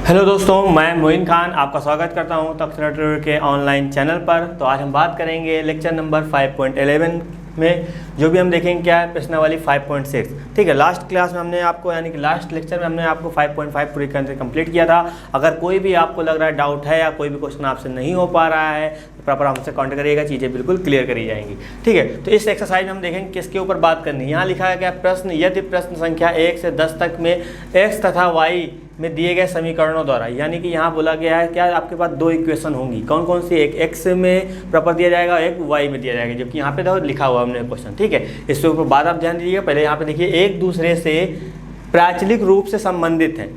Hello दोस्तों, मैं मोइन खान आपका स्वागत करता हूं तक्षशिला ट्यूटर के ऑनलाइन चैनल पर। तो आज हम बात करेंगे लेक्चर नंबर 5.11 में, जो भी हम देखेंगे क्या है प्रश्नावली 5.6। ठीक है, लास्ट क्लास में हमने आपको यानी कि लास्ट लेक्चर में हमने आपको 5.5 पूरी कंप्लीट किया था। अगर कोई भी आपको लग रहा है डाउट है या कोई भी क्वेश्चन आपसे नहीं हो पा रहा है तो प्रॉपर हमसे कॉन्टेक्ट करिएगा, चीज़ें बिल्कुल क्लियर करी जाएंगी। ठीक है, तो इस एक्सरसाइज में हम देखेंगे किसके ऊपर बात करनी है। यहाँ लिखा है क्या प्रश्न, यदि प्रश्न संख्या 1 से 10 तक में x तथा y में दिए गए समीकरणों द्वारा, यानी कि यहाँ बोला गया है क्या आपके पास दो इक्वेशन होंगी, कौन कौन सी, एक x में प्रॉपर दिया जाएगा, एक y में दिया जाएगा, जबकि यहाँ पे तो लिखा हुआ हमने क्वेश्चन। ठीक है, इसके ऊपर बात आप ध्यान दीजिएगा। पहले यहाँ पे देखिए एक दूसरे से प्राचलिक रूप से संबंधित हैं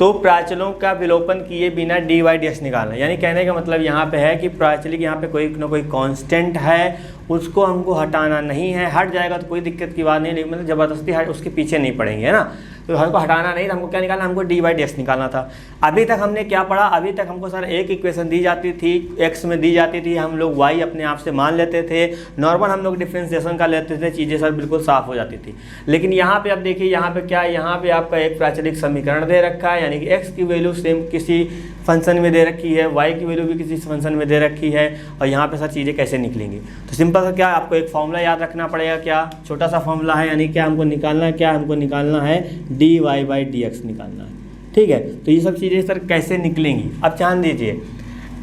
तो प्राचलों का विलोपन किए बिना dy dx निकालना, यानी कहने का मतलब यहाँ पे है कि प्राचलिक यहाँ पे कोई ना कोई कांस्टेंट है, उसको हमको हटाना नहीं है। हट जाएगा तो कोई दिक्कत की बात नहीं, लेकिन मतलब ज़बरदस्ती हट उसके पीछे नहीं पड़ेंगे, है ना। तो हमको हटाना नहीं था, हमको क्या निकालना, हमको dy dx निकालना था। अभी तक हमने क्या पढ़ा, अभी तक हमको सर एक इक्वेशन दी जाती थी, x में दी जाती थी, हम लोग y अपने आप से मान लेते थे, नॉर्मल हम लोग डिफ्रेंसिएशन कर लेते थे, चीज़ें सर बिल्कुल साफ़ हो जाती थी। लेकिन यहाँ पे अब देखिए, यहाँ पे क्या है, यहाँ पे आपका एक प्राचलिक समीकरण दे रखा है, यानी कि x की वैल्यू सेम किसी फंक्शन में दे रखी है, y की वैल्यू भी किसी फंक्शन में दे रखी है, और यहाँ पे सर चीज़ें कैसे निकलेंगी। तो सिंपल सा क्या आपको एक फॉर्मूला याद रखना पड़ेगा, क्या छोटा सा फॉर्मूला है, यानी क्या हमको निकालना है, क्या हमको निकालना है dy dx निकालना है। ठीक है, तो ये सब चीज़ें सर कैसे निकलेंगी। अब ध्यान दीजिए,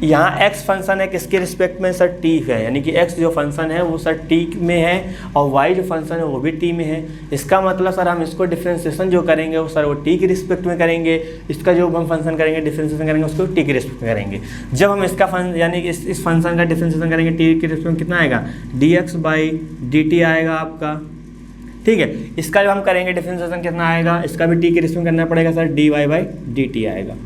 यहाँ x फंक्शन है किसके रिस्पेक्ट में सर t है, यानी कि x जो फंक्शन है वो सर t में है और y जो फंक्शन है वो भी t में है। इसका मतलब सर हम इसको डिफ्रेंसिएशन जो करेंगे वो सर वो t के रिस्पेक्ट में करेंगे, इसका जो हम फंक्शन करेंगे डिफ्रेंसिएशन करेंगे उसको t के रिस्पेक्ट में करेंगे। जब हम इसका फंक्शन यानी कि इस फंक्शन का डिफ्रेंसिएशन करेंगे t के रिस्पेक्ट में कितना आएगा, dx/dt आएगा आपका। ठीक है, इसका जब हम करेंगे डिफ्रेंसिएशन कितना आएगा, इसका भी t के रिस्पेक्ट में करना पड़ेगा सर, dy/dt आएगा।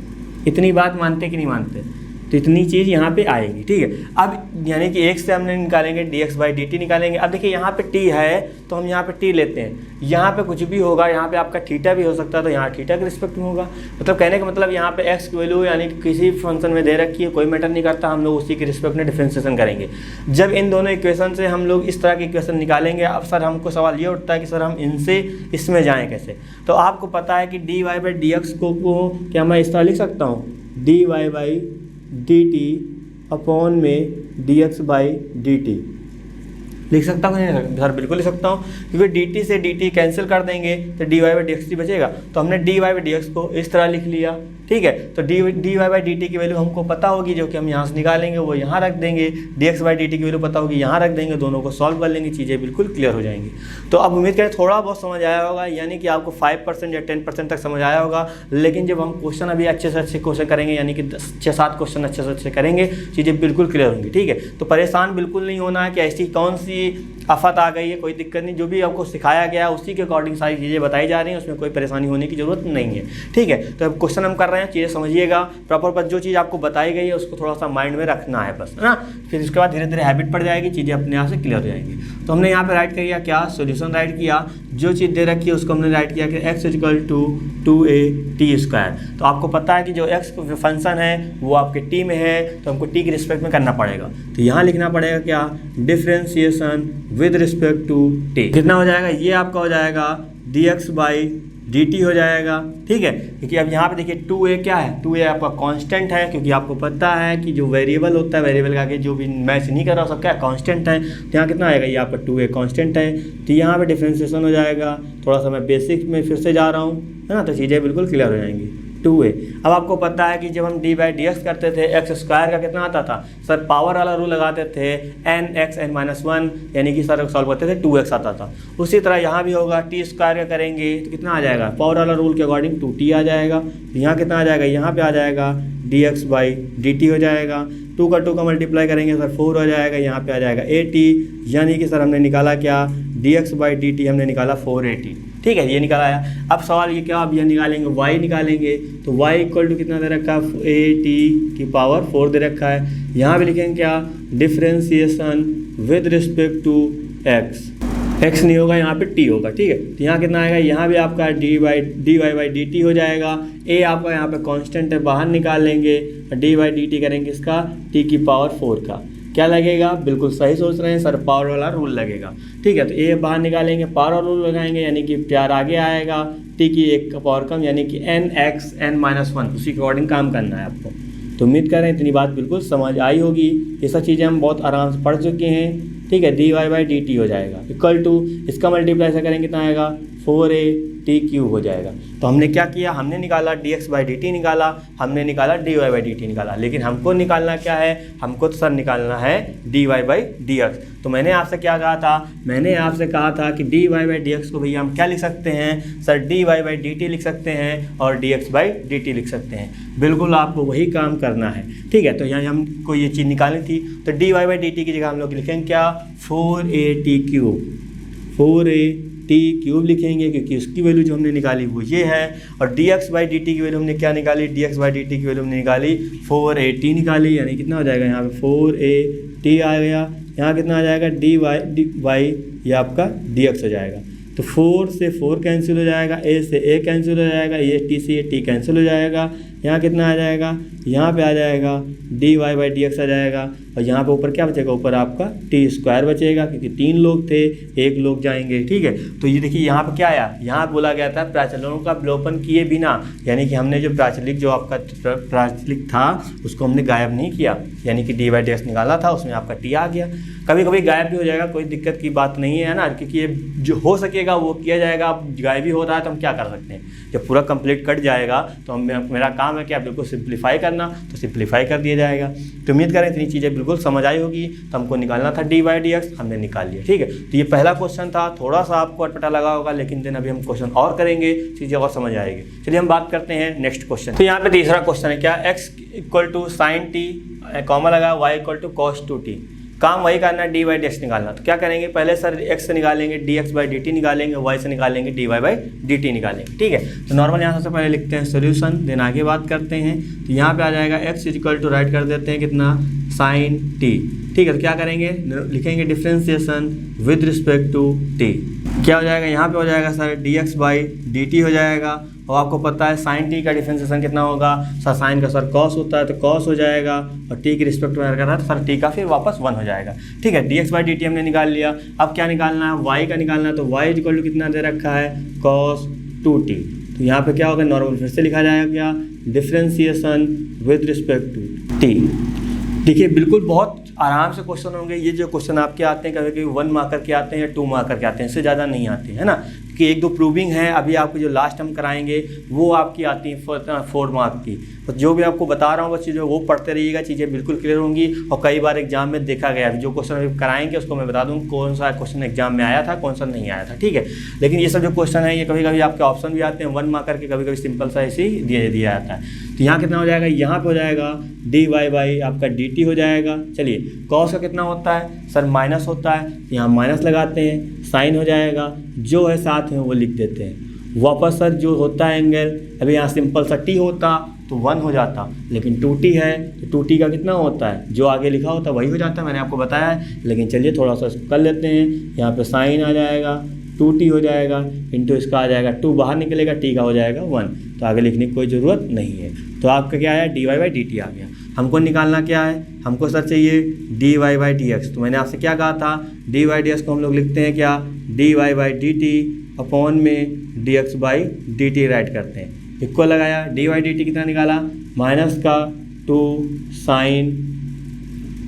इतनी बात मानते कि नहीं मानते, तो इतनी चीज़ यहाँ पे आएगी। ठीक है, अब यानी कि एक से हमने निकालेंगे dx/dt निकालेंगे। अब देखिए यहाँ पे t है तो हम यहाँ पे t लेते हैं, यहाँ पे कुछ भी होगा, यहाँ पे आपका थीटा भी हो सकता है तो यहाँ थीटा के रिस्पेक्ट में होगा। मतलब कहने का मतलब यहाँ पे x की वैल्यू यानी कि किसी फंक्शन में दे रखी है, कोई मैटर नहीं करता, हम लोग उसी के रिस्पेक्ट में डिफ्रेंसिएशन करेंगे। जब इन दोनों इक्वेशन से हम लोग इस तरह की इक्वेशन निकालेंगे, अब सर हमको सवाल ये उठता है कि सर हम इनसे इसमें जाएँ कैसे। तो आपको पता है कि dy/dx को क्या मैं इस तरह लिख सकता हूँ, dy/dt अपॉन में dx/dt लिख सकता हूँ नहीं सर, बिल्कुल लिख सकता हूँ, क्योंकि dt से dt कैंसिल कर देंगे तो dy/dx बचेगा। तो हमने dy/dx को इस तरह लिख लिया। ठीक है, तो dy/dt की वैल्यू हमको पता होगी, जो कि हम यहाँ से निकालेंगे वो यहाँ रख देंगे, dx/dt की वैल्यू पता होगी यहाँ रख देंगे, दोनों को सॉल्व कर लेंगे, चीज़ें बिल्कुल क्लियर हो जाएंगी। तो अब उम्मीद करें थोड़ा बहुत समझ आया होगा, यानी कि आपको 5% या 10% तक समझ आया होगा। लेकिन जब हम क्वेश्चन अभी अच्छे से अच्छे क्वेश्चन करेंगे, यानी कि 6-7 क्वेश्चन अच्छे से अच्छे करेंगे, चीज़ें बिल्कुल क्लियर होंगी। ठीक है, तो परेशान बिल्कुल नहीं होना है कि ऐसी कौन सी आफत आ गई है, कोई दिक्कत नहीं। जो भी आपको सिखाया गया उसी के अकॉर्डिंग सारी चीज़ें बताई जा रही हैं, उसमें कोई परेशानी होने की ज़रूरत नहीं है। ठीक है, तो अब क्वेश्चन हम कर रहे हैं, चीज़ें समझिएगा प्रॉपर, पर जो चीज़ आपको बताई गई है उसको थोड़ा सा माइंड में रखना है बस, है ना। फिर उसके बाद धीरे धीरे हैबिट पड़ जाएगी, चीज़ें अपने आप से क्लियर हो जाएंगी। तो हमने यहाँ पे राइट किया क्या, सोल्यूशन राइट किया, जो चीज़ दे रखी है उसको हमने राइट किया कि x = 2a/t²। तो आपको पता है कि जो x फंक्शन है वो आपके t में है, तो हमको t के रिस्पेक्ट में करना पड़ेगा। तो यहाँ लिखना पड़ेगा क्या, differentiation with respect to t। कितना हो जाएगा, ये आपका हो जाएगा dx/dt हो जाएगा। ठीक है, क्योंकि अब यहाँ पे देखिए 2a क्या है, 2a आपका कांस्टेंट है, क्योंकि आपको पता है कि जो वेरिएबल होता है, वेरिएबल का आगे जो भी मैच नहीं कर रहा सब क्या कांस्टेंट है। तो यहाँ कितना आएगा, ये आपका 2a कांस्टेंट है, तो यहाँ पे डिफ्रेंसिएशन हो जाएगा। थोड़ा सा मैं बेसिक में फिर से जा रहा हूँ, है ना, तो चीज़ें बिल्कुल क्लियर हो जाएंगी। 2a, अब आपको पता है कि जब हम dy/dx करते थे x² का कितना आता था सर, पावर वाला रूल लगाते थे n(x(n-1), यानी कि सर सॉल्व करते थे 2x आता था। उसी तरह यहाँ भी होगा, t² का करेंगे तो कितना आ जाएगा, पावर वाला रूल के अकॉर्डिंग 2t आ जाएगा। तो यहाँ कितना आ जाएगा, यहाँ पे आ जाएगा dx/dt हो जाएगा। 2 का 2 का मल्टीप्लाई करेंगे सर 4 हो जाएगा, यहाँ पे आ जाएगा 80, यानी कि सर हमने निकाला क्या, dx/dt हमने निकाला 480। ठीक है, ये निकाला आया। अब सवाल ये क्या, अब ये निकालेंगे y निकालेंगे, तो y = कितना दे रखा है, 80⁴ दे रखा है। यहाँ भी लिखेंगे क्या, differentiation with respect to x नहीं होगा, यहाँ पे t होगा। ठीक है, तो यहाँ कितना आएगा, यहाँ भी आपका dy/dt हो जाएगा। a आपका यहाँ पे कांस्टेंट है, बाहर निकाल लेंगे, dy/dt करेंगे इसका t⁴ का। क्या लगेगा, बिल्कुल सही सोच रहे हैं सर, पावर वाला रूल लगेगा। ठीक है, तो ए बाहर निकालेंगे, पावर रूल लगाएंगे, यानी कि प्यार आगे आएगा, टी की एक का पावर कम, यानी कि nx n-1, उसी के अकॉर्डिंग काम करना है आपको। तो उम्मीद करें इतनी बात बिल्कुल समझ आई होगी। ये सब चीज़ें हम बहुत आराम से पढ़ चुके हैं। ठीक है, dy/dt हो जाएगा इक्वल टू, इसका मल्टीप्लाई से करेंगे कितना आएगा, 4at³ हो जाएगा। तो हमने क्या किया, हमने निकाला dx/dt निकाला, हमने निकाला dy/dt निकाला, लेकिन हमको निकालना क्या है, हमको तो सर निकालना है dy/dx। तो मैंने आपसे क्या कहा था, मैंने आपसे कहा था कि dy/dx को भैया हम क्या लिख सकते हैं सर, dy/dt लिख सकते हैं और dx/dt लिख सकते हैं। बिल्कुल आपको वही काम करना है। ठीक है, तो यहाँ हमको ये चीज़ निकालनी थी, तो dy/dt की जगह हम लोग लिखेंगे क्या, 4at³ 4at³ लिखेंगे, क्योंकि उसकी वैल्यू जो हमने निकाली वो ये है। और dx/dt की वैल्यू हमने क्या निकाली, dx/dt की वैल्यू हमने निकाली 4at निकाली, यानी कितना हो जाएगा यहाँ पे 4at आ गया, यहाँ कितना आ जाएगा dy ये आपका dx हो जाएगा। तो 4 से 4 कैंसिल हो जाएगा, a से a कैंसिल हो जाएगा, ये t से ये t कैंसिल हो जाएगा, यहाँ कितना आ जाएगा, यहाँ पे आ जाएगा dy/dx आ जाएगा, और यहाँ पे ऊपर क्या बचेगा, ऊपर आपका t² बचेगा, क्योंकि 3 लोग थे, 1 लोग जाएंगे। ठीक है, तो ये देखिए यहाँ पे क्या आया, यहाँ बोला गया था प्राचलों का अवलोकन किए बिना, यानी कि हमने जो प्राचलिक जो आपका प्राचलिक था उसको हमने गायब नहीं किया, यानी कि dy/dx निकाला था, उसमें आपका t आ गया। कभी कभी गायब भी हो जाएगा, कोई दिक्कत की बात नहीं है ना, क्योंकि ये जो हो सकेगा वो किया जाएगा। अब गायब भी हो रहा है तो हम क्या कर सकते हैं, जब पूरा कंप्लीट कट जाएगा तो हम मेरा काम है कि आप बिल्कुल सिंप्लीफाई करना, तो सिंप्लीफाई कर दिया जाएगा। तो उम्मीद करें इतनी चीज़ें बिल्कुल समझ आई होगी। तो हमको निकालना था dy/dx, हमने निकाल लिया। ठीक है, तो ये पहला क्वेश्चन था, थोड़ा सा आपको अटपटा लगा होगा, लेकिन देन अभी हम क्वेश्चन और करेंगे, चीज़ें और समझ आएगी। चलिए हम बात करते हैं नेक्स्ट क्वेश्चन। तो यहाँ पे तीसरा क्वेश्चन है क्या, x = sin t, कॉमा लगा, y = cos 2t। काम वही करना है, dy/dx निकालना। तो क्या करेंगे, पहले सर x से निकालेंगे dx/dt निकालेंगे, y से निकालेंगे dy/dt निकालेंगे। ठीक है, तो नॉर्मल यहाँ सबसे पहले लिखते हैं सोल्यूशन, देन आगे बात करते हैं। तो यहाँ पे आ जाएगा x = राइट कर देते हैं कितना, sin t। ठीक है, तो क्या करेंगे, लिखेंगे differentiation with respect to t। क्या हो जाएगा, यहाँ पे हो जाएगा सर dx/dt हो जाएगा, और आपको पता है sin t का डिफ्रेंसिएशन कितना होगा सर, sin का सर cos होता है तो cos हो जाएगा, और t के रिस्पेक्ट में कर रहा है तो सर t का फिर वापस 1 हो जाएगा। ठीक है, dx/dt हमने निकाल लिया। अब क्या निकालना है, y का निकालना है। तो y = कितना दे रखा है, cos 2t। तो यहाँ पे क्या होगा, नॉर्मल फिर से लिखा जाएगा क्या, differentiation with respect to t। देखिए बिल्कुल बहुत आराम से क्वेश्चन होंगे। ये जो क्वेश्चन आपके आते हैं कभी कभी 1 मार्कर के आते हैं या 2 मार्कर के आते हैं, इससे ज़्यादा नहीं आते हैं, है ना, कि 1-2 प्रूविंग है। अभी आपको जो लास्ट हम कराएंगे वो आपकी आती है 4 मार्क की। तो जो भी आपको बता रहा हूँ वो चीज़ें वो पढ़ते रहिएगा, चीज़ें बिल्कुल क्लियर होंगी। और कई बार एग्जाम में देखा गया है, जो क्वेश्चन अभी कराएंगे उसको मैं बता दूँ कौन सा क्वेश्चन एग्जाम में आया था, कौन सा नहीं आया था। ठीक है, लेकिन ये सब जो क्वेश्चन है ये कभी कभी आपके ऑप्शन भी आते हैं 1 मार्कर के, कभी कभी सिंपल सा ऐसे ही दिया जाता है। तो यहाँ कितना हो जाएगा, यहाँ पे हो जाएगा dy/ आपका dt हो जाएगा। चलिए कॉस का कितना होता है सर, माइनस होता है, यहाँ माइनस लगाते हैं, साइन हो जाएगा, जो है साथ में वो लिख देते हैं। वापस सर जो होता है एंगल, अभी यहाँ सिंपल सा t होता तो 1 हो जाता, लेकिन 2t है तो 2t का कितना होता है, जो आगे लिखा होता है वही हो जाता है, मैंने आपको बताया है। लेकिन चलिए थोड़ा सा कर लेते हैं, यहाँ पे साइन आ जाएगा, 2t हो जाएगा, इंटू इसका आ जाएगा 2 बाहर निकलेगा, t का हो जाएगा 1, तो आगे लिखने की कोई ज़रूरत नहीं है। तो आपका क्या है, dy/dt आ गया। हमको निकालना क्या है, हमको सर चाहिए dy/dx। तो मैंने आपसे क्या कहा था, dy/dx को हम लोग लिखते हैं क्या, dy/dt अपॉन में dx/dt राइट करते हैं, इक्वल लगाया, dy/dt कितना निकाला, माइनस का 2 साइन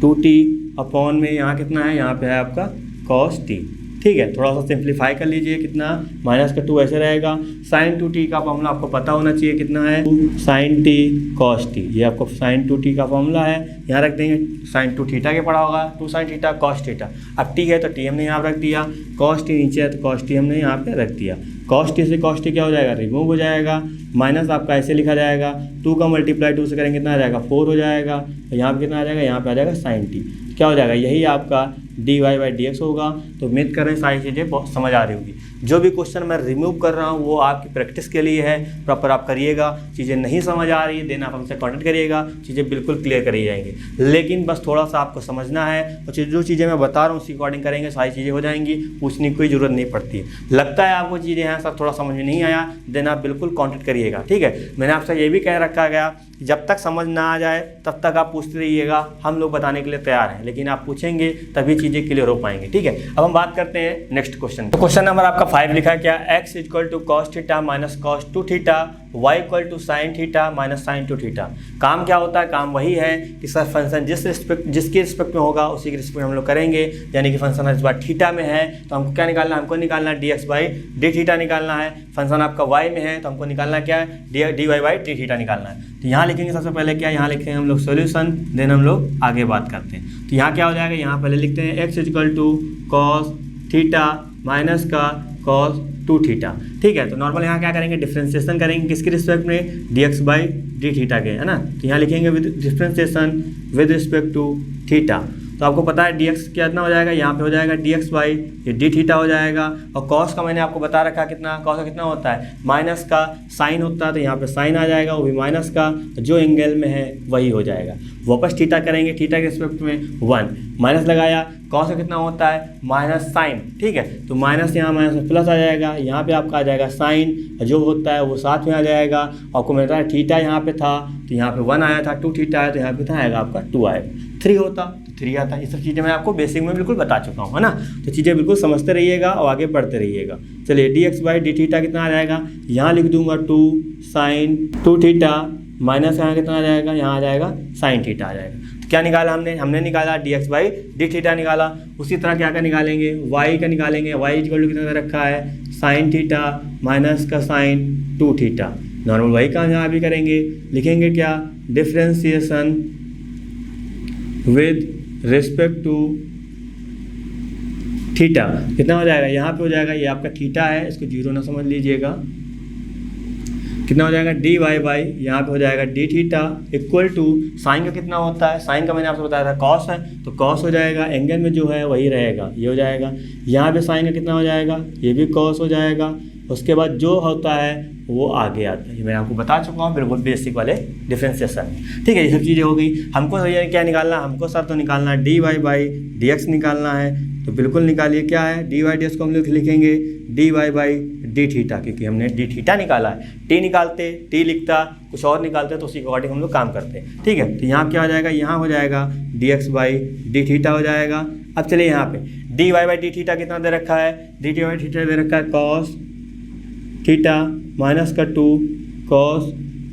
2t अपॉन में यहाँ कितना है, यहाँ पे है आपका cos t। ठीक है, थोड़ा सा सिंप्लीफाई कर लीजिए, कितना माइनस का 2 ऐसे रहेगा, sin 2t का फॉर्मूला आपको पता होना चाहिए, कितना है 2 sin t cos t। ये आपको sin 2t का फॉर्मूला है, यहाँ रख देंगे, sin 2 थीटा के पड़ा होगा, 2 sin थीटा cos थीटा। अब t है तो t हमने यहाँ रख दिया, cos t नीचे है तो cos t हमने यहाँ पे रख दिया। cos t से cos t क्या हो जाएगा, रिमूव हो जाएगा, माइनस आपका ऐसे लिखा जाएगा, 2 का मल्टीप्लाई 2 से करेंगे कितना आ जाएगा, 4 हो जाएगा, यहाँ पे कितना आ जाएगा, यहाँ पे आ जाएगा sin t। क्या हो जाएगा, यही आपका dy/dx होगा। तो उम्मीद कर रहे हैं सारी चीज़ें बहुत समझ आ रही होगी। जो भी क्वेश्चन मैं रिमूव कर रहा हूँ वो आपकी प्रैक्टिस के लिए है, प्रॉपर आप करिएगा। चीज़ें नहीं समझ आ रही देन आप हमसे कॉन्टेक्ट करिएगा, चीज़ें बिल्कुल क्लियर करी जाएंगी। लेकिन बस थोड़ा सा आपको समझना है और जो चीज़ें मैं बता रहा हूँ उसकी अकॉर्डिंग करेंगे, सारी चीज़ें हो जाएंगी, पूछने की कोई ज़रूरत नहीं पड़ती। लगता है आपको चीज़ें हैं सब थोड़ा समझ में नहीं आया देन आप बिल्कुल कॉन्टेक्ट करिएगा, ठीक है। मैंने आपसे ये भी कह रखा गया जब तक समझ ना आ जाए तब तक आप पूछते रहिएगा, हम लोग बताने के लिए तैयार हैं, लेकिन आप पूछेंगे तभी चीज़ें क्लियर हो पाएंगी, ठीक है। अब हम बात करते हैं नेक्स्ट क्वेश्चन। तो क्वेश्चन नंबर आपका 5 लिखा है क्या, x equal to cos theta minus cos 2 theta, y equal to sine theta minus sine 2 theta. काम क्या होता है, काम वही है कि सर फंक्शन जिसके रिस्पेक्ट में होगा उसी के रिस्पेक्ट में हम लोग करेंगे। यानी कि फंक्शन इस बार थीटा में है तो हमको क्या निकालना है, हमको निकालना है dx/d थीटा निकालना है। फंक्शन आपका y में है तो हमको निकालना क्या है, dy/d थीटा निकालना है। तो यहाँ लिखेंगे सबसे पहले क्या, यहाँ लिखते हैं हम लोग सोल्यूशन, देन हम लोग आगे बात करते हैं। तो यहाँ क्या हो जाएगा, यहाँ पहले लिखते हैं x equal to cos theta minus का कॉस 2 थीटा, ठीक है। तो नॉर्मल यहाँ क्या करेंगे, डिफ्रेंसिएशन करेंगे किसके रिस्पेक्ट में, dx/d थीटा के, है ना। तो यहाँ लिखेंगे with differentiation with respect to theta. तो आपको पता है dx कितना हो जाएगा, यहाँ पे हो जाएगा dx/d थीटा हो जाएगा। और कॉस का मैंने आपको बता रखा कितना, कॉस का कितना होता है, माइनस का साइन होता है, तो यहाँ पे साइन आ जाएगा, वो भी माइनस का, जो एंगल में है वही हो जाएगा। वापस थीटा करेंगे, थीटा के रिस्पेक्ट में 1 माइनस लगाया, कॉस का कितना होता है माइनस साइन, ठीक है। तो माइनस यहाँ माइनस में प्लस आ जाएगा, यहाँ पे आपका आ जाएगा साइन, जो होता है वो साथ में आ जाएगा। आपको मिलता है थीटा यहाँ पे था तो यहाँ पे 1 आया था, 2 थीटा है तो यहाँ पे कितना आएगा आपका 2 आएगा, 3 होता तो 3 आता। ये सब चीज़ें मैं आपको बेसिक में बिल्कुल बता चुका हूँ, है ना। तो चीज़ें बिल्कुल समझते रहिएगा और आगे बढ़ते रहिएगा। चलिए dx/d थीटा कितना आ जाएगा, यहाँ लिख दूंगा 2 साइन 2 थीटा माइनस यहाँ कितना आ जाएगा, यहाँ आ जाएगा साइन थीटा आ जाएगा। तो क्या निकाला हमने निकाला dx/d थीटा निकाला। उसी तरह क्या निकालेंगे, y का निकालेंगे। y इक्वल टू कितना रखा है, साइन थीटा माइनस का साइन 2 थीटा। नॉर्मल y का यहाँ भी करेंगे, लिखेंगे क्या, differentiation with respect to theta कितना हो जाएगा, यहाँ पे हो जाएगा, ये आपका थीटा है, इसको 0 ना समझ लीजिएगा। कितना हो जाएगा dy/, यहाँ पे हो जाएगा d theta equal to sine का कितना होता है, साइन का मैंने आपसे बताया था कॉस है, तो कॉस हो जाएगा, एंगल में जो है वही रहेगा, ये हो जाएगा। यहाँ पे साइन का कितना हो जाएगा, ये भी कॉस हो जाएगा। उसके बाद जो होता है वो आगे आता है, ये मैं आपको बता चुका हूँ बिल्कुल बेसिक वाले डिफरेंशिएशन, ठीक है। ये सब चीज़ें हो गई। हमको क्या निकालना, हमको सर तो निकालना है dy/dx निकालना है, तो बिल्कुल निकालिए। क्या है dy/dx को हम लोग लिखेंगे dy/d थीटा, क्योंकि हमने d थीटा निकाला है। t निकालते, t लिखता, कुछ और निकालते तो उसी के अकॉर्डिंग हम लोग काम करते हैं, ठीक है। तो यहाँ क्या हो जाएगा, यहाँ हो जाएगा dx/d थीटा हो जाएगा। अब चलिए यहाँ पे dy/d थीटा कितना दे रखा है, dy/d थीटा दे रखा है कॉस थीटा माइनस का 2 कॉस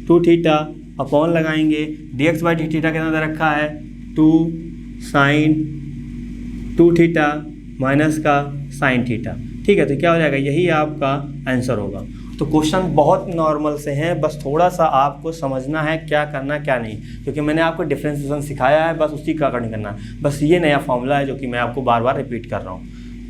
2 थीटा अपॉन लगाएंगे dx/d थीटा कितना दे रखा है 2 साइन 2 थीटा माइनस का साइन थीटा, ठीक है। तो क्या हो जाएगा, यही आपका आंसर होगा। तो क्वेश्चन बहुत नॉर्मल से हैं, बस थोड़ा सा आपको समझना है क्या करना क्या नहीं, क्योंकि मैंने आपको डिफरेंशिएशन सिखाया है, बस उसी का अकॉर्डिंग करना है। बस ये नया फॉर्मूला है जो कि मैं आपको बार बार रिपीट कर रहा हूँ,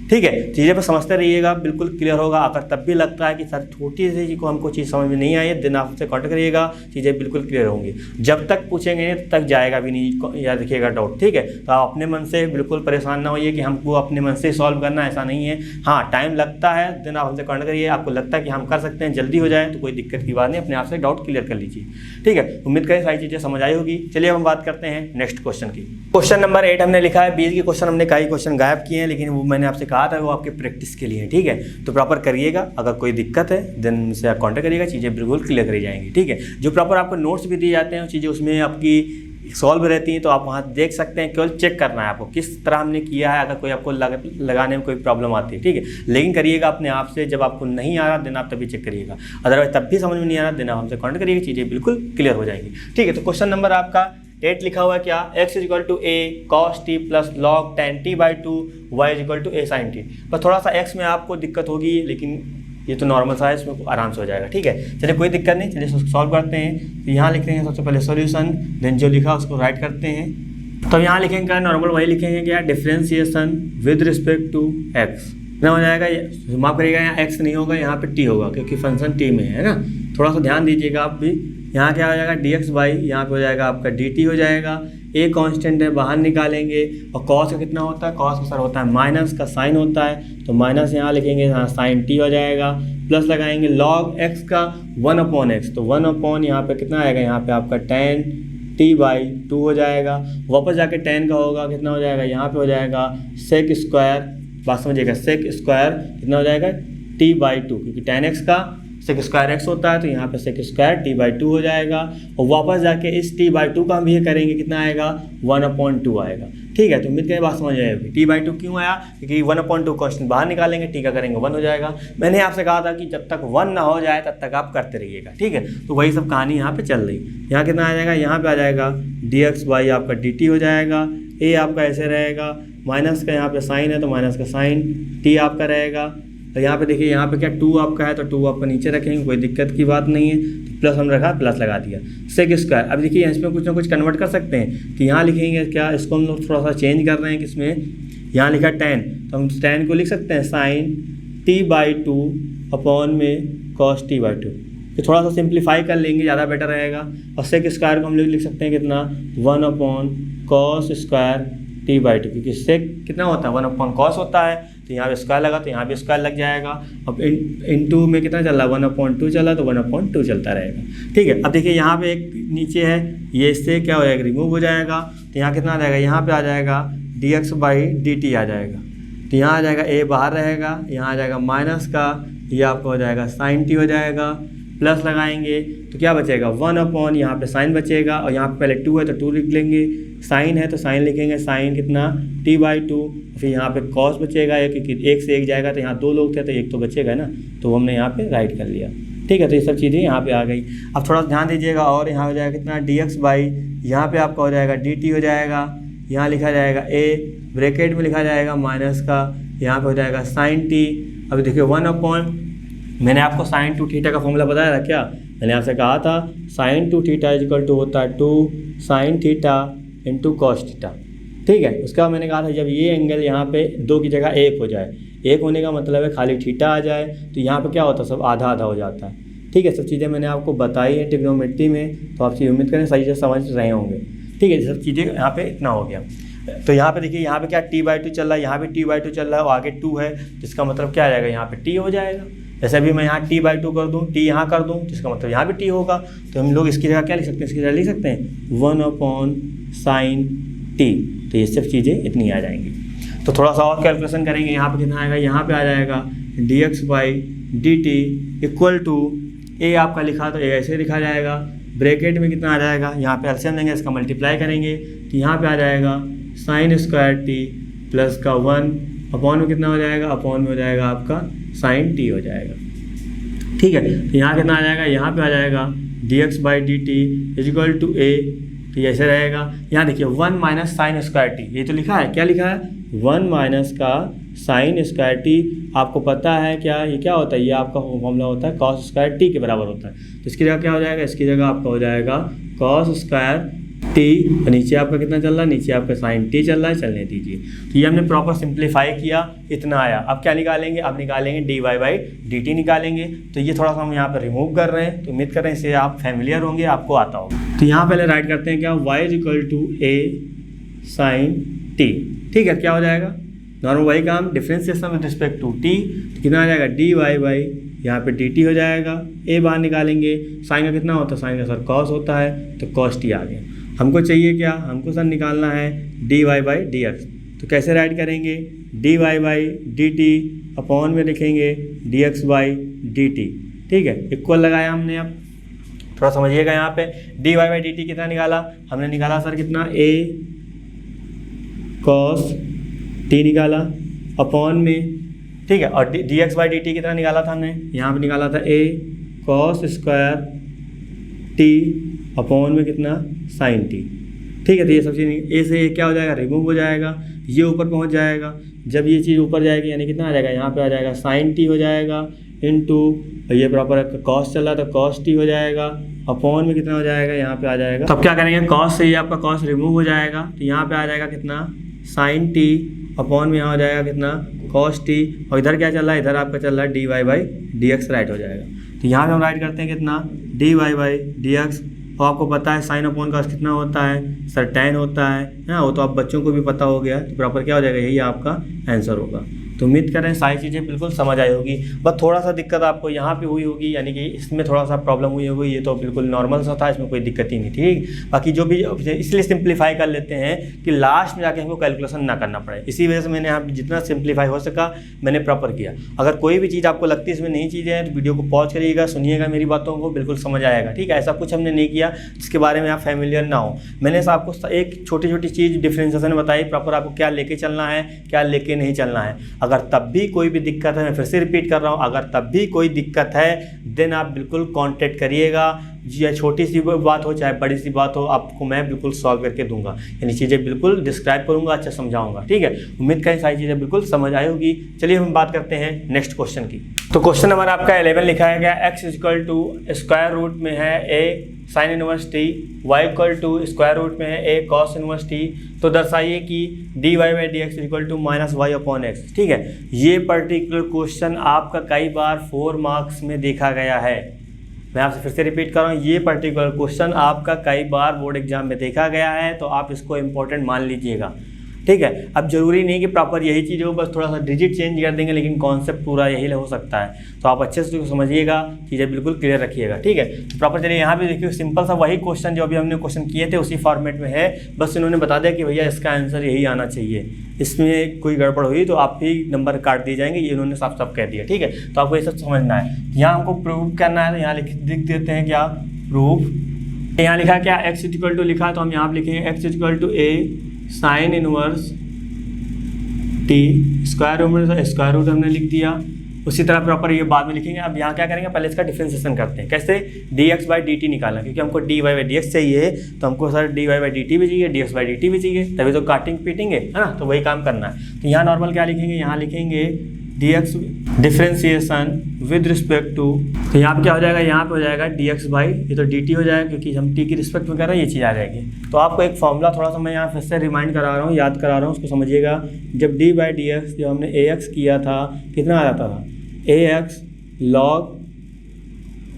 ठीक है। चीज़ें पर समझते रहिएगा, बिल्कुल क्लियर होगा। अगर तब भी लगता है कि सर छोटी सी चीज़ को हमको चीज़ समझ में नहीं आई है, दिन आपसे कॉन्टेक्ट करिएगा, चीज़ें बिल्कुल क्लियर होंगी। जब तक पूछेंगे नहीं तब तक जाएगा भी नहीं, याद रखिएगा डाउट, ठीक है। तो आप अपने मन से बिल्कुल परेशान ना होइए कि हमको अपने मन से सॉल्व करना है, ऐसा नहीं है। हाँ, टाइम लगता है, दिन आप हमसे कॉन्टेक्ट करिए। आपको लगता है कि हम कर सकते हैं, जल्दी हो जाए तो कोई दिक्कत की बात नहीं, अपने आप से डाउट क्लियर कर लीजिए, ठीक है। उम्मीद करें सारी चीज़ें समझ आई होगी। चलिए हम बात करते हैं नेक्स्ट क्वेश्चन की। क्वेश्चन नंबर 8 हमने लिखा है। 20 के क्वेश्चन हमने कई क्वेश्चन गायब किए हैं, लेकिन वो मैंने आपसे कहा था वो आपके प्रैक्टिस के लिए, ठीक है। तो प्रॉपर करिएगा। अगर कोई दिक्कत है देन मुझसे आप कॉन्टेक्ट करिएगा, चीज़ें बिल्कुल क्लियर करी जाएंगी, ठीक है। जो प्रॉपर आपको नोट्स भी दिए जाते हैं, चीज़ें उसमें आपकी सॉल्व रहती हैं, तो आप वहाँ देख सकते हैं। केवल चेक करना है आपको किस तरह हमने किया है, अगर कोई आपको लगाने में कोई प्रॉब्लम आती है, ठीक है। लेकिन करिएगा अपने आप से, जब आपको नहीं आ रहा देन आप तभी चेक करिएगा, अदरवाइज तब भी समझ में नहीं आ रहा देन आप हमसे कॉन्टेक्ट करिएगा, चीज़ें बिल्कुल क्लियर हो जाएंगी, ठीक है। तो क्वेश्चन नंबर आपका 8 लिखा हुआ है क्या, x equal to a cos t plus log tan t/2 y equal to a sin t। पर थोड़ा सा x में आपको दिक्कत होगी, लेकिन ये तो नॉर्मल सा है, इसमें आराम से हो जाएगा, ठीक है। चलिए कोई दिक्कत नहीं, चलिए उसको सॉल्व करते हैं। तो यहाँ लिखते हैं सबसे पहले सॉल्यूशन, देन जो लिखा उसको राइट करते हैं। तो यहाँ लिखेंगे क्या, नॉर्मल वही लिखेंगे क्या, differentiation with respect to x कितना हो जाएगा। माफ करिएगा, यहाँ x नहीं होगा, यहाँ पे t होगा, क्योंकि फंक्शन t में है ना। थोड़ा सा ध्यान दीजिएगा आप भी, यहाँ क्या हो जाएगा dx बाई यहाँ पे हो जाएगा आपका dt हो जाएगा। a कांस्टेंट है, बाहर निकालेंगे और cos का कितना होता है, cos का सर होता है माइनस का साइन होता है, तो माइनस यहाँ लिखेंगे, यहाँ साइन t हो जाएगा, प्लस लगाएंगे log x का 1/x, तो 1 यहाँ पे कितना आएगा, यहाँ पे आपका tan t/2 हो जाएगा। वापस जाके tan का होगा कितना हो जाएगा, यहाँ पे हो जाएगा sec स्क्वायर, बात समझिएगा, sec स्क्वायर कितना हो जाएगा t/2, क्योंकि tan x का sec स्क्वायर x होता है, तो यहाँ पे sec स्क्वायर t/2 हो जाएगा। और वापस जाके इस t/2 का हम ये करेंगे, कितना आएगा 1/2 आएगा। ठीक है, तो उम्मीद करें बात समझ आएगी। t/2 क्यों आया, क्योंकि 1/2 क्वेश्चन बाहर निकालेंगे, t का करेंगे 1 हो जाएगा। मैंने आपसे कहा था कि जब तक 1 ना हो जाए तब तक आप करते रहिएगा। ठीक है, तो वही सब कहानी यहाँ पे चल रही। यहाँ कितना आ जाएगा, यहाँ पे आ जाएगा dx बाई आपका dt हो जाएगा। a आपका ऐसे रहेगा, माइनस का यहाँ पे साइन है तो माइनस का साइन t आपका रहेगा। तो यहाँ पे देखिए, यहाँ पे क्या 2 आपका है तो 2 आपका नीचे रखेंगे, कोई दिक्कत की बात नहीं है। तो प्लस हम रखा, प्लस लगा दिया, सेक स्क्वायर। अब देखिए इसमें कुछ ना कुछ कन्वर्ट कर सकते हैं, कि यहाँ लिखेंगे क्या, इसको हम लोग थोड़ा सा चेंज कर रहे हैं, किसमें, यहाँ लिखा tan, तो हम tan को लिख सकते हैं साइन t/2 अपॉन में cos t/2। तो थोड़ा सा सिंप्लीफाई कर लेंगे, ज़्यादा बेटर रहेगा। और सेक स्क्वायर को हम लोग लिख सकते हैं कितना, 1/cos स्क्वायर t/2, क्योंकि सेक कितना होता है 1/cos होता है, तो यहाँ पे स्क्वायर लगा तो यहाँ पे स्क्वायर लग जाएगा। अब इन टू में कितना चल रहा है, 1/2 चला तो 1/2 चलता रहेगा। ठीक है, अब देखिए यहाँ पे एक नीचे है, ये इससे क्या हो जाएगा, रिमूव हो जाएगा, तो यहाँ कितना आ जाएगा, यहाँ पे आ जाएगा dx बाई dt आ जाएगा। तो यहाँ आ जाएगा a बाहर रहेगा, यहाँ आ जाएगा माइनस का, ये आपका हो जाएगा साइन t हो जाएगा, प्लस लगाएंगे तो क्या बचेगा 1/, यहाँ पे साइन बचेगा, और यहाँ पे पहले 2 है तो 2 लिख लेंगे, साइन है तो साइन लिखेंगे, साइन कितना t/2, फिर यहाँ पे cos बचेगा, क्योंकि 1 से 1 जाएगा तो यहाँ 2 लोग थे तो 1 तो बचेगा ना, तो हमने यहाँ पे राइट कर लिया। ठीक है, तो ये सब चीज़ें यहाँ पे आ गई। अब थोड़ा ध्यान dीजिएगा, और यहाँ हो जाएगा कितना dx बाई, यहाँ पे आपका हो जाएगा dt हो जाएगा, यहाँ लिखा जाएगा a, ब्रैकेट में लिखा जाएगा माइनस का, यहाँ पे हो जाएगा साइन t। अभी देखिए 1/, मैंने आपको साइन 2 थीटा का फॉर्मूला बताया था क्या, मैंने आपसे कहा था साइन 2 थीटा इक्वल टू होता है 2 sine theta into cos theta. ठीक है, उसके बाद मैंने कहा था जब ये एंगल यहाँ पे 2 की जगह 1 हो जाए, 1 होने का मतलब है खाली थीटा आ जाए, तो यहाँ पे क्या होता है, सब आधा आधा हो जाता है। ठीक है, सब चीज़ें मैंने आपको बताई है ट्रिग्नोमेट्री में, तो आप चीज़ उम्मीद करें सही से समझ रहे होंगे। ठीक है, सब चीज़ें यहाँ पे इतना हो गया। तो यहाँ पे देखिए, यहाँ पे क्या t/2 चल रहा है, यहाँ भी t/2 चल रहा है, और आगे 2 है, जिसका मतलब क्या आ जाएगा, यहाँ पे t हो जाएगा। जैसे अभी मैं यहाँ t/2 कर दूँ, t यहाँ कर दूँ, जिसका मतलब यहाँ भी t होगा, तो हम लोग इसकी जगह क्या लिख सकते हैं, इसकी जगह लिख सकते हैं 1/sin t। तो ये सब चीज़ें इतनी आ जाएंगी। तो थोड़ा सा और कैलकुलेशन करेंगे, यहाँ पे कितना आएगा, यहाँ पे आ जाएगा dx by dt equal to a आपका लिखा तो a ऐसे लिखा जाएगा, ब्रैकेट में कितना आ जाएगा, यहाँ पे एलसीएम लेंगे, इसका मल्टीप्लाई करेंगे, तो यहाँ पे आ जाएगा साइन स्क्वायर t प्लस का 1 अपॉन में कितना हो जाएगा, अपॉन में हो जाएगा आपका साइन t हो जाएगा। ठीक है, तो यहाँ कितना आ जाएगा, यहाँ पे आ जाएगा dx by dt equal to a, तो ये ऐसे रहेगा। यहाँ देखिए 1 माइनस साइन स्क्वायर टी, ये तो लिखा है, क्या लिखा है 1 माइनस का साइन स्क्वायर टी। आपको पता है क्या, ये क्या होता है, ये आपका फॉर्मूला होता है कॉस स्क्वायर टी के बराबर होता है। तो इसकी जगह क्या हो जाएगा, इसकी जगह आपका हो जाएगा कॉस स्क्वायर टी, और नीचे आपका कितना चल रहा है, नीचे आपका साइन टी चल रहा है, चलने दीजिए। तो ये हमने प्रॉपर सिंप्लीफाई किया, इतना आया। अब क्या निकालेंगे, अब निकालेंगे D Y by D T निकालेंगे। तो ये थोड़ा सा हम यहाँ पर रिमूव कर रहे हैं, तो उम्मीद कर रहे हैं इससे आप फैमिलियर होंगे, आपको आता होगा। तो यहाँ पहले राइट करते हैं क्या, Y is equal to A sine T. ठीक है, क्या हो जाएगा, नॉर्मल वही काम, differentiation with respect to T, कितना आ जाएगा डी वाई बाई यहाँ पे डी टी हो जाएगा। ए बाहर निकालेंगे, साइन का कितना होता है, साइन का सर कॉस होता है, तो कॉस टी आ गया। हमको चाहिए क्या, हमको सर निकालना है D Y by D X. तो कैसे राइट करेंगे, D Y by D T upon में लिखेंगे D X by D T. ठीक है, इक्वल लगाया हमने। अब थोड़ा समझिएगा, यहाँ पे D Y by D T कितना निकाला, हमने निकाला सर कितना, ए कॉस टी निकाला अपॉन में। ठीक है, और D X by D T कितना निकाला था हमने, यहाँ पे निकाला था A cos square T upon में कितना, साइन टी। ठीक है, तो ये सब चीज़ ए से क्या हो जाएगा, रिमूव हो जाएगा, ये ऊपर पहुंच जाएगा। जब ये चीज़ ऊपर जाएगी यानी कितना आ जाएगा, यहाँ पे आ जाएगा साइन टी हो जाएगा इनटू, और ये प्रॉपर कॉस चल रहा है तो कॉस टी हो जाएगा, अपॉन में कितना हो जाएगा, यहाँ पे आ जाएगा। तो अब क्या करेंगे, कॉस से ये आपका कॉस रिमूव हो जाएगा, तो यहाँ पे आ जाएगा कितना, साइन टी अपॉन में यहाँ हो जाएगा कितना, कॉस टी, और इधर क्या चल रहा है, इधर आपका चल रहा है D Y by D X, write हो जाएगा। तो यहाँ पे हम राइट करते हैं कितना dy बाई dx, और आपको पता है साइन अपॉन कॉस कितना होता है सर tan होता है ना, वो तो आप बच्चों को भी पता हो गया, तो प्रॉपर क्या हो जाएगा, यही आपका आंसर होगा। तो उम्मीद करें सारी चीज़ें बिल्कुल समझ आई होगी, बस थोड़ा सा दिक्कत आपको यहाँ पे हुई होगी, यानी कि इसमें थोड़ा सा प्रॉब्लम हुई होगी, ये तो बिल्कुल नॉर्मल सा था, इसमें कोई दिक्कत ही नहीं ठीक। बाकी जो भी इसलिए सिंप्लीफाई कर लेते हैं कि लास्ट में जाके हमको कैलकुलेशन ना करना पड़े, इसी वजह से मैंने यहाँ जितना सिंप्लीफाई हो सका मैंने प्रॉपर किया। अगर कोई भी चीज़ आपको लगती है इसमें नई चीज़ें हैं तो वीडियो को पॉज करिएगा, सुनिएगा मेरी बातों को, बिल्कुल समझ आएगा ठीक है। ऐसा कुछ हमने नहीं किया जिसके बारे में आप फैमिलियर ना हो, मैंने आपको एक छोटी छोटी चीज़ डिफ्रेंशिएशन बताई, प्रॉपर आपको क्या लेके चलना है क्या लेके नहीं चलना है। अगर तब भी कोई भी दिक्कत है, मैं फिर से रिपीट कर रहा हूँ, अगर तब भी कोई दिक्कत है देन आप बिल्कुल कांटेक्ट करिएगा, या छोटी सी बात हो चाहे बड़ी सी बात हो, आपको मैं बिल्कुल सॉल्व करके दूंगा, यानी चीज़ें बिल्कुल डिस्क्राइब करूंगा, अच्छा समझाऊंगा ठीक है। उम्मीद करें सारी चीज़ें बिल्कुल समझ आई होगी। चलिए हम बात करते हैं नेक्स्ट क्वेश्चन की। तो क्वेश्चन नंबर आपका 11 लिखा है गया, x equal to square root में है a sine inverse T, y equal to square root में है a कॉस इनवर्स टी, तो दर्शाइए कि dy by D X equal to minus Y upon X ठीक है। ये पर्टिकुलर क्वेश्चन आपका कई बार 4 मार्क्स में देखा गया है, मैं आपसे फिर से रिपीट कर रहा हूँ, ये पर्टिकुलर क्वेश्चन आपका कई बार बोर्ड एग्जाम में देखा गया है, तो आप इसको इम्पोर्टेंट मान लीजिएगा ठीक है। अब जरूरी नहीं कि प्रॉपर यही चीज़ हो, बस थोड़ा सा डिजिट चेंज कर देंगे, लेकिन कॉन्सेप्ट पूरा यही हो सकता है, तो आप अच्छे से समझिएगा, चीज़ें बिल्कुल क्लियर रखिएगा ठीक है। तो प्रॉपर चलिए यहाँ पे देखिए, सिंपल सा वही क्वेश्चन जो अभी हमने क्वेश्चन किए थे उसी फॉर्मेट में है, बस इन्होंने बता दिया कि भैया इसका आंसर यही आना चाहिए, इसमें कोई गड़बड़ हुई तो आप ही नंबर काट दिए जाएंगे, ये इन्होंने साफ साफ कह दिया ठीक है। तो आपको ये सब समझना है। यहाँ हमको प्रूव करना है, तो यहाँ लिख देते हैं क्या प्रूफ। यहाँ लिखा क्या x इक्वल टू लिखा, तो हम यहाँ पर लिखेंगे x equal to a sine inverse T, square root हमने लिख दिया, उसी तरह प्रॉपर ये बाद में लिखेंगे। अब यहाँ क्या करेंगे, पहले इसका डिफरेंशिएशन करते हैं, कैसे dx बाई डी टी निकालना, क्योंकि हमको dy बाई डी एक्स चाहिए, तो हमको sir dy by D T भी चाहिए, dx बाई डी टी भी चाहिए, तभी तो काटिंग पीटेंगे है ना, तो वही काम करना है। तो यहाँ नॉर्मल क्या लिखेंगे, यहाँ लिखेंगे dx differentiation with respect to, तो यहाँ पे क्या हो जाएगा, यहाँ पे हो जाएगा dx बाई, ये तो dt हो जाएगा क्योंकि हम t की रिस्पेक्ट में कर रहे हैं, ये चीज़ आ जाएगी। तो आपको एक फॉर्मूला थोड़ा सा मैं यहाँ फिर से रिमाइंड करा रहा हूँ, याद करा रहा हूँ, उसको समझिएगा। जब d बाई डी एक्स जब हमने ax किया था कितना आ जाता था, ax log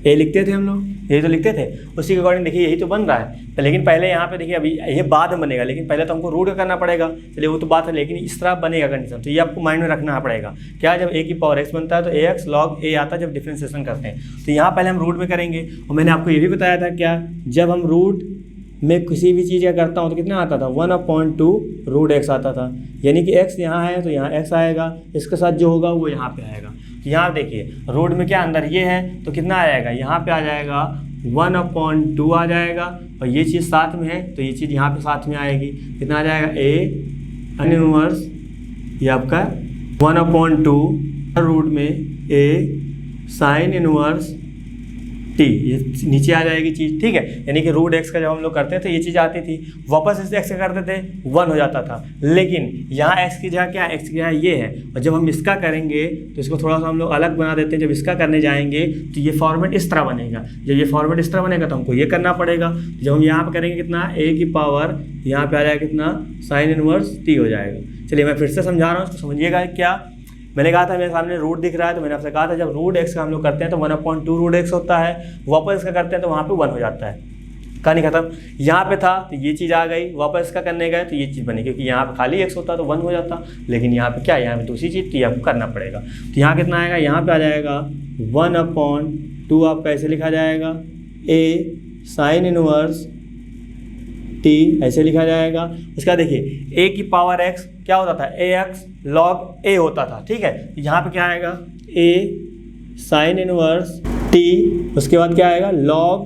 a लिखते थे हम लोग, यही तो लिखते थे, उसी के अकॉर्डिंग देखिए यही तो बन रहा है। तो लेकिन पहले यहाँ पे देखिए, अभी ये बाद में बनेगा, लेकिन पहले तो हमको रूट करना पड़ेगा, चलिए वो तो बात है, लेकिन इस तरह बनेगा कंडीशन, तो ये आपको माइंड में रखना पड़ेगा। क्या, जब a की पावर x बनता है तो ax log a आता है जब डिफरेंशिएशन करते हैं, तो यहाँ पहले हम रूट में करेंगे। और मैंने आपको ये भी बताया था क्या, जब हम रूट में किसी भी चीज़ का करता हूँ तो कितना आता था, 1/2 रूट x आता था, यानी कि x यहाँ है तो यहाँ x आएगा, इसके साथ जो होगा वो यहाँ पे आएगा। तो यहाँ देखिए रूट में क्या अंदर ये है तो कितना आ जाएगा, यहाँ पे आ जाएगा 1/2 आ जाएगा, और ये चीज़ साथ में है तो ये चीज़ यहाँ पे साथ में आएगी, कितना आ जाएगा a इनवर्स, ये आपका 1/2 रूट में a साइन इनवर्स टी, ये नीचे आ जाएगी चीज़ ठीक है। यानी कि रूट एक्स का जब हम लोग करते थे ये चीज़ आती थी, वापस इस एक्स का करते थे 1 हो जाता था, लेकिन यहाँ एक्स की जगह क्या, एक्स की जगह ये है, और जब हम इसका करेंगे तो इसको थोड़ा सा हम लोग अलग बना देते हैं। जब इसका करने जाएंगे तो ये फॉर्मेट इस तरह बनेगा, जब ये फॉर्मेट इस तरह बनेगा तो हमको ये करना पड़ेगा। जब हम यहाँ पर करेंगे कितना, a की पावर यहाँ पर आ जाएगा कितना, साइन इनवर्स टी हो जाएगा। चलिए मैं फिर से समझा रहा हूँ, इसको समझिएगा। क्या मैंने कहा था, मेरे सामने रूट दिख रहा है, तो मैंने आपसे कहा था जब रूट एक्स का हम लोग करते हैं तो 1/2 रूट एक्स होता है, वापस इसका करते हैं तो वहाँ पे 1 हो जाता है, कहानी खत्म। यहाँ पे था तो ये चीज़ आ गई, वापस इसका करने गए तो ये चीज़ बनी, क्योंकि यहाँ पे खाली एक्स होता तो 1 हो जाता, लेकिन यहाँ पे क्या, यहाँ पे दूसरी चीज़ तो आपको करना पड़ेगा। तो यहाँ कितना आएगा, यहाँ पे आ जाएगा 1/2, आपका ऐसे लिखा जाएगा a साइन इनवर्स टी, ऐसे लिखा जाएगा। उसका देखिए a की पावर x क्या होता था, ax log a होता था ठीक है। यहाँ पे क्या आएगा, a साइन इनवर्स t, उसके बाद क्या आएगा log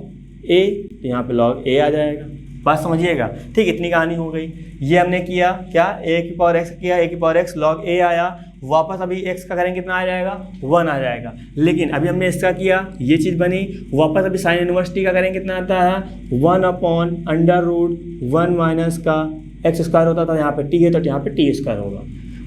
a, तो यहाँ पे log a आ जाएगा। बात समझिएगा ठीक, इतनी कहानी हो गई। ये हमने किया क्या, a की पावर x किया, a की पावर x log a आया, वापस अभी x का करेंगे कितना आ जाएगा, 1 आ जाएगा। लेकिन अभी हमने इसका किया, ये चीज़ बनी, वापस अभी साइन इनवर्स टी का करेंगे कितना आता है, 1/√1 माइनस का x स्क्वायर होता था, यहाँ पे t है तो यहाँ पे t स्क्वायर होगा।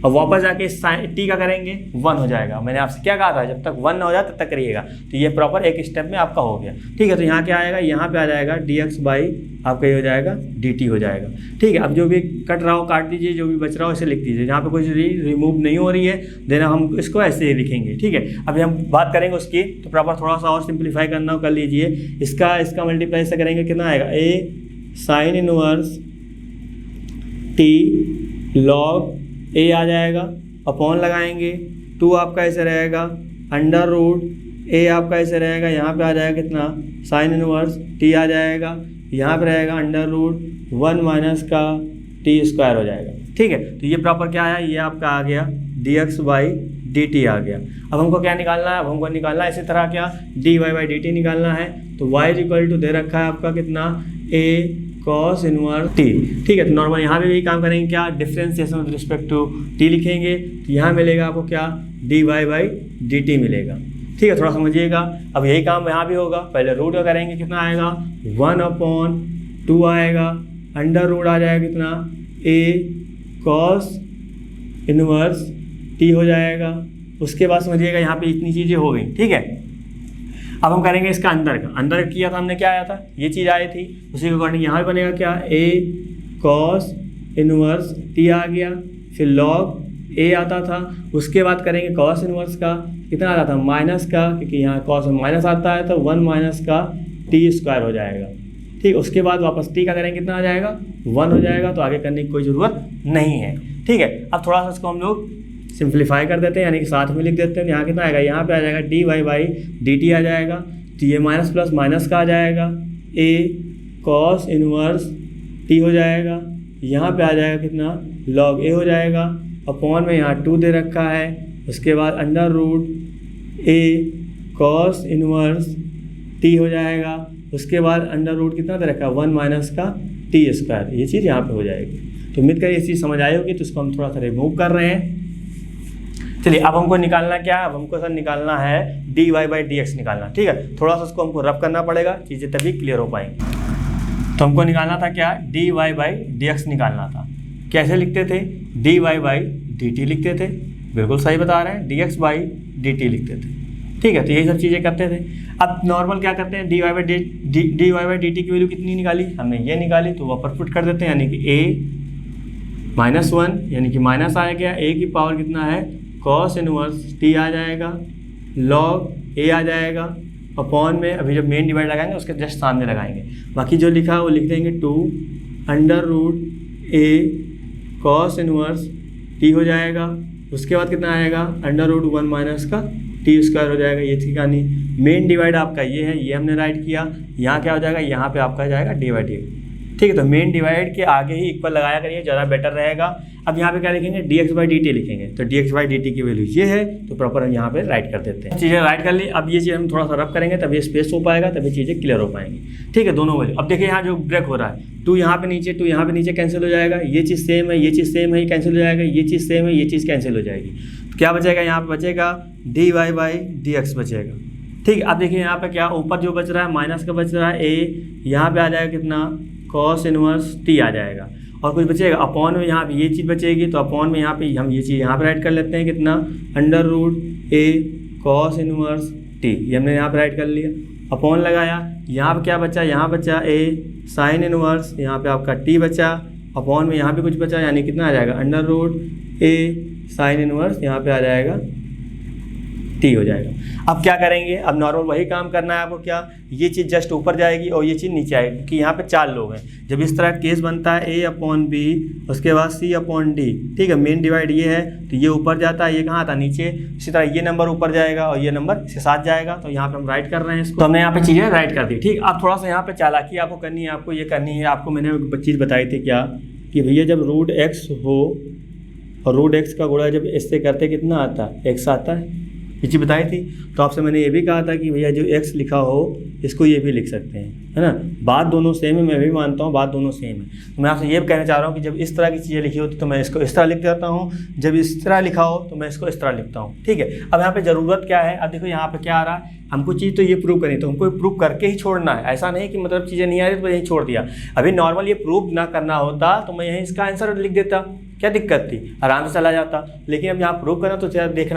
और वापस जाके टी का करेंगे 1 हो जाएगा। मैंने आपसे क्या कहा था, जब तक 1 ना हो जाए तब तक करिएगा। तो ये प्रॉपर एक स्टेप में आपका हो गया। ठीक है, तो यहाँ क्या आएगा, यहाँ पे आ जाएगा dx बाई आपका ये हो जाएगा dt हो जाएगा। ठीक है, अब जो भी कट रहा हो काट दीजिए, जो भी बच रहा हो इसे लिख दीजिए। जहाँ पे कुछ रिमूव नहीं हो रही है देना हम इसको ऐसे ही लिखेंगे। ठीक है, अभी हम बात करेंगे उसकी, तो प्रॉपर थोड़ा सा और सिंप्लीफाई करना हो कर लीजिए। इसका मल्टीप्लाई से करेंगे कितना आएगा, a sine inverse t log a आ जाएगा, अपॉन लगाएंगे 2 आपका ऐसे रहेगा, अंडर रूट a आपका ऐसे रहेगा, यहाँ पे आ जाएगा कितना साइन इनवर्स t आ जाएगा, यहाँ पे रहेगा अंडर रूट 1 माइनस का t स्क्वायर हो जाएगा। ठीक है, तो ये प्रॉपर क्या आया, ये आपका आ गया dx बाई dt आ गया। अब हमको क्या निकालना है, अब हमको निकालना है इसी तरह क्या dy बाई dt निकालना है। तो y इक्वल टू दे रखा है आपका कितना a cos इनवर्स t। ठीक है, तो नॉर्मल यहाँ पे भी काम करेंगे, क्या differentiation with respect to t लिखेंगे, तो यहाँ मिलेगा आपको क्या dy बाई dt मिलेगा। ठीक है, थोड़ा समझिएगा। अब यही काम यहाँ भी होगा, पहले रूट का करेंगे, कितना आएगा 1/2 आएगा, अंडर रूट आ जाएगा कितना a cos इनवर्स t हो जाएगा। उसके बाद समझिएगा यहाँ पे इतनी चीज़ें हो गई। ठीक है, अब हम करेंगे इसका अंदर किया था हमने, क्या आया था ये चीज़ आई थी, उसी के अकॉर्डिंग यहाँ भी बनेगा क्या a cos इनवर्स t आ गया, फिर log a आता था। उसके बाद करेंगे cos इनवर्स का, कितना आता था माइनस का, क्योंकि यहाँ cos में माइनस आता है तो 1 माइनस का t स्क्वायर हो जाएगा। ठीक, उसके बाद वापस t का करेंगे, कितना आ जाएगा 1 हो जाएगा। तो आगे करने की कोई ज़रूरत नहीं है। ठीक है, अब थोड़ा सा इसको हम लोग सिंप्लीफाई कर देते हैं, यानी कि साथ में लिख देते हैं। यहाँ कितना आएगा, यहाँ पे आ जाएगा dy बाई dt आ जाएगा, तो ये माइनस प्लस माइनस का आ जाएगा, a cos इनवर्स t हो जाएगा, यहाँ पे आ जाएगा कितना log a हो जाएगा, अपॉन में यहाँ 2 दे रखा है। उसके बाद under root a cos inverse t हो जाएगा, उसके बाद अंडर रूट कितना दे रखा है 1 माइनस का t स्क्वायर, ये चीज़ यहाँ पे हो जाएगी। तो उम्मीद करिए ये चीज़ समझ आई होगी। तो इसको हम थोड़ा सा रिमूव कर रहे हैं। चलिए, अब हमको निकालना क्या है, अब हमको सर निकालना है dy बाई dx निकालना। ठीक है, थोड़ा सा उसको हमको रब करना पड़ेगा, चीज़ें तभी क्लियर हो पाएंगी। तो हमको निकालना था क्या, dy बाई dx निकालना था। कैसे लिखते थे, dy बाई dt लिखते थे, बिल्कुल सही बता रहे हैं, dx बाई dt लिखते थे। ठीक है, तो यही सब चीज़ें करते थे। अब नॉर्मल क्या करते हैं, dy बाई dt की वैल्यू कितनी निकाली हमने, ये निकाली, तो वापस पुट कर देते हैं, यानी कि a -1 यानी कि माइनस आ गया, a की पावर कितना है cos इनवर्स t आ जाएगा, log a आ जाएगा, अपॉन में अभी जब मेन डिवाइड लगाएंगे उसके जस्ट सामने लगाएंगे। बाकी जो लिखा है वो लिख देंगे 2 under root a cos inverse t हो जाएगा। उसके बाद कितना आएगा अंडर रूट 1 माइनस का t स्क्वायर हो जाएगा। ये थी कहानी, मेन डिवाइड आपका ये है, ये हमने राइट किया। यहाँ क्या हो जाएगा, यहाँ पे आपका जाएगा dy/dt। ठीक है, तो मेन डिवाइड के आगे ही इक्वल लगाया करिए, ज़्यादा बेटर रहेगा। अब यहाँ पे क्या लिखेंगे, dx बाई dt लिखेंगे। तो dx बाई dt की वैल्यू ये है, तो प्रॉपर हम यहाँ पे राइट कर देते हैं। चीज़ें राइट कर ली। अब ये चीज़ हम थोड़ा सा रब करेंगे, तभी स्पेस हो पाएगा, तभी चीज़ें क्लियर हो पाएंगी। ठीक है, दोनों वैल्यू। अब देखिए यहाँ जो ब्रेक हो रहा है, 2 यहाँ पे नीचे 2 यहाँ पे नीचे कैंसिल हो जाएगा, ये चीज़ सेम है, ये चीज़ सेम है, ये कैंसिल हो जाएगा, ये चीज़ सेम है, ये चीज़ कैंसिल हो जाएगी। तो क्या बचेगा, यहाँ पे बचेगा dy बाई dx बचेगा। ठीक है, अब देखिए यहाँ पे क्या ऊपर जो बच रहा है माइनस का बच रहा है a, यहाँ पे आ जाएगा कितना cos इनवर्स t आ जाएगा, और कुछ बचेगा अपॉन में, यहाँ पे ये चीज़ बचेगी, तो अपॉन में यहाँ पे हम ये चीज़ यहाँ पे राइट कर लेते हैं, कितना under root a cos inverse t, ये हमने यहाँ पे राइट कर लिया। अपॉन लगाया, यहाँ पे क्या बचा, यहाँ बचा a साइन इनवर्स, यहाँ पे आपका t बचा, अपॉन में यहाँ पे कुछ बचा, यानी कितना आ जाएगा under root a sine inverse, यहाँ पे आ जाएगा t हो जाएगा। अब क्या करेंगे, अब नॉर्मल वही काम करना है आपको। क्या ये चीज़ जस्ट ऊपर जाएगी और ये चीज़ नीचे आएगी, कि यहाँ पे 4 लोग हैं। जब इस तरह केस बनता है a/b, उसके बाद c/d। ठीक है, मेन डिवाइड ये है, तो ये ऊपर जाता है, ये कहाँ आता निचे। इसी तरह ये नंबर ऊपर जाएगा और ये नंबर इसके साथ जाएगा। तो यहाँ पे हम राइट कर रहे हैं इसको, तो हमने यहाँ पे चीज़ें राइट कर दी। ठीक, अब थोड़ा सा यहाँ पे चालाकी आपको करनी है, आपको ये करनी है। आपको मैंने चीज़ बताई थी क्या, कि भैया जब रूट x हो और रूट x का गुणा जब इससे करते कितना आता है, x आता है, ये चीज़ बताई थी। तो आपसे मैंने ये भी कहा था कि भैया जो x लिखा हो इसको ये भी लिख सकते हैं, है ना। बात दोनों सेम है, मैं भी मानता हूँ बात दोनों सेम है। तो मैं आपसे ये कहना चाह रहा हूँ कि जब इस तरह की चीज़ें लिखी होती तो मैं इसको इस तरह लिख देता हूँ, जब इस तरह लिखा हो तो मैं इसको इस तरह लिखता हूँ। ठीक है, अब यहाँ पे ज़रूरत क्या है, अब देखो यहाँ पे क्या आ रहा है, हमको चीज़ तो ये प्रूव करनी, तो हमको प्रूव करके ही छोड़ना है। ऐसा नहीं कि मतलब चीज़ें नहीं आ रही तो यहीं छोड़ दिया। अभी नॉर्मल ये प्रूव ना करना होता तो मैं यहीं इसका आंसर लिख देता। क्या दिक्कत थी, आराम से चला जाता। लेकिन अब यहाँ प्रूव करना तो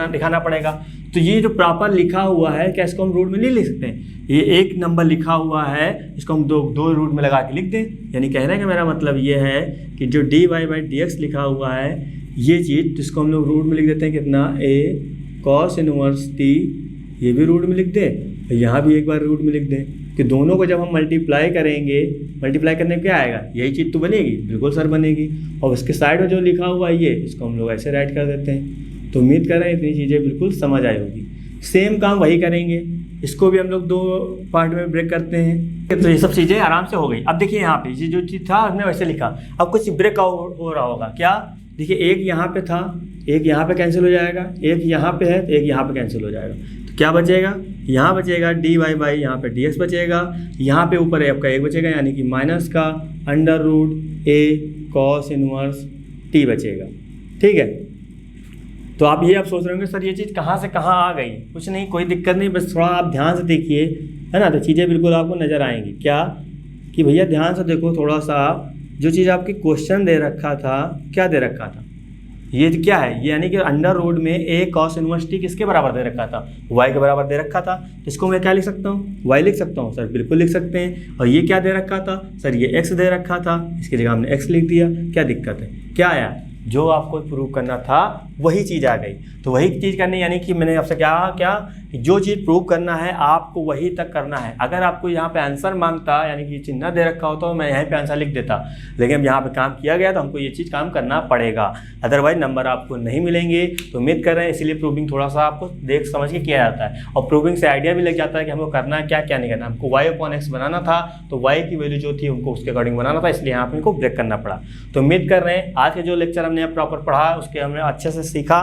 दिखाना पड़ेगा। तो ये जो प्रॉपर लिखा हुआ है, क्या इसको हम रूट में नहीं लिख सकते हैं? ये एक नंबर लिखा हुआ है, इसको हम दो रूट में लगा के लिख दें। यानी कहने का मेरा मतलब ये है कि जो dy/dx लिखा हुआ है ये चीज़, जिसको हम लोग रूट में लिख देते हैं कितना, a cos इनवर्स t, ये भी रूट में लिख दें, यहाँ भी एक बार रूट में लिख दें कि दोनों को जब हम मल्टीप्लाई करेंगे, मल्टीप्लाई करने में क्या आएगा, यही चीज़ तो बनेगी, बिल्कुल सर बनेगी। और उसके साइड में जो लिखा हुआ है ये, इसको हम लोग ऐसे राइट कर देते हैं। तो उम्मीद कर रहे हैं इतनी चीज़ें बिल्कुल समझ आई होगी। सेम काम वही करेंगे, इसको भी हम लोग दो पार्ट में ब्रेक करते हैं। तो ये सब चीज़ें आराम से हो गई। अब देखिए यहाँ पे ये जो चीज़ था हमने वैसे लिखा, अब कुछ ब्रेक हो रहा होगा। क्या, देखिए एक यहाँ पे था, एक यहाँ पे कैंसिल हो जाएगा, एक यहाँ पे है, एक यहाँ पे कैंसिल हो जाएगा। तो क्या बचेगा, यहाँ बचेगा dy/, यहाँ पे dx बचेगा, यहाँ पे ऊपर आपका एक बचेगा, यानी कि माइनस का √a cos इनवर्स t बचेगा। ठीक है, तो आप ये सोच रहे होंगे सर ये चीज़ कहाँ से कहाँ आ गई। कुछ नहीं, कोई दिक्कत नहीं, बस थोड़ा आप ध्यान से देखिए, है ना, तो चीज़ें बिल्कुल आपको नज़र आएंगी। क्या कि भैया ध्यान से देखो थोड़ा सा, जो चीज़ आपकी क्वेश्चन दे रखा था, क्या दे रखा था, ये क्या है, ये यानी कि √ में a cos इनवर्स t किसके बराबर दे रखा था, y के बराबर दे रखा था। इसको मैं क्या लिख सकता हूँ, y लिख सकता हूँ सर, बिल्कुल लिख सकते हैं। और ये क्या दे रखा था सर, ये x दे रखा था, इसकी जगह हमने x लिख दिया। क्या दिक्कत है, क्या आया, जो आपको प्रूव करना था वही चीज़ आ गई। तो वही चीज़ करनी, यानी कि मैंने आपसे क्या जो चीज़ प्रूव करना है आपको वही तक करना है। अगर आपको यहाँ पे आंसर मांगता, यानी कि चिन्ह दे रखा होता तो मैं यहाँ पे आंसर लिख देता, लेकिन यहाँ पे काम किया गया तो हमको ये चीज़ काम करना पड़ेगा, अदरवाइज नंबर आपको नहीं मिलेंगे। तो उम्मीद कर रहे हैं, इसीलिए प्रूविंग थोड़ा सा आपको देख समझ के किया जाता है, और प्रूविंग से आइडिया भी लग जाता है कि हमको करना है क्या नहीं करना। हमको y/x बनाना था, तो y की वैल्यू जो थी उनको उसके अकॉर्डिंग बनाना था, इसलिए यहाँ पे इनको ब्रेक करना पड़ा। तो उम्मीद कर रहे हैं आज के जो लेक्चर हमने प्रॉपर पढ़ा, उसके हमने अच्छे से सीखा,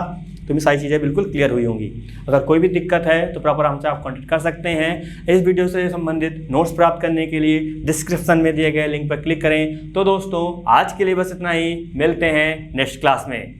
तो सारी चीज़ें बिल्कुल क्लियर हुई होंगी। अगर कोई भी दिक्कत है तो प्रॉपर हमसे आप कांटेक्ट कर सकते हैं। इस वीडियो से संबंधित नोट्स प्राप्त करने के लिए डिस्क्रिप्शन में दिए गए लिंक पर क्लिक करें। तो दोस्तों आज के लिए बस इतना ही, मिलते हैं नेक्स्ट क्लास में।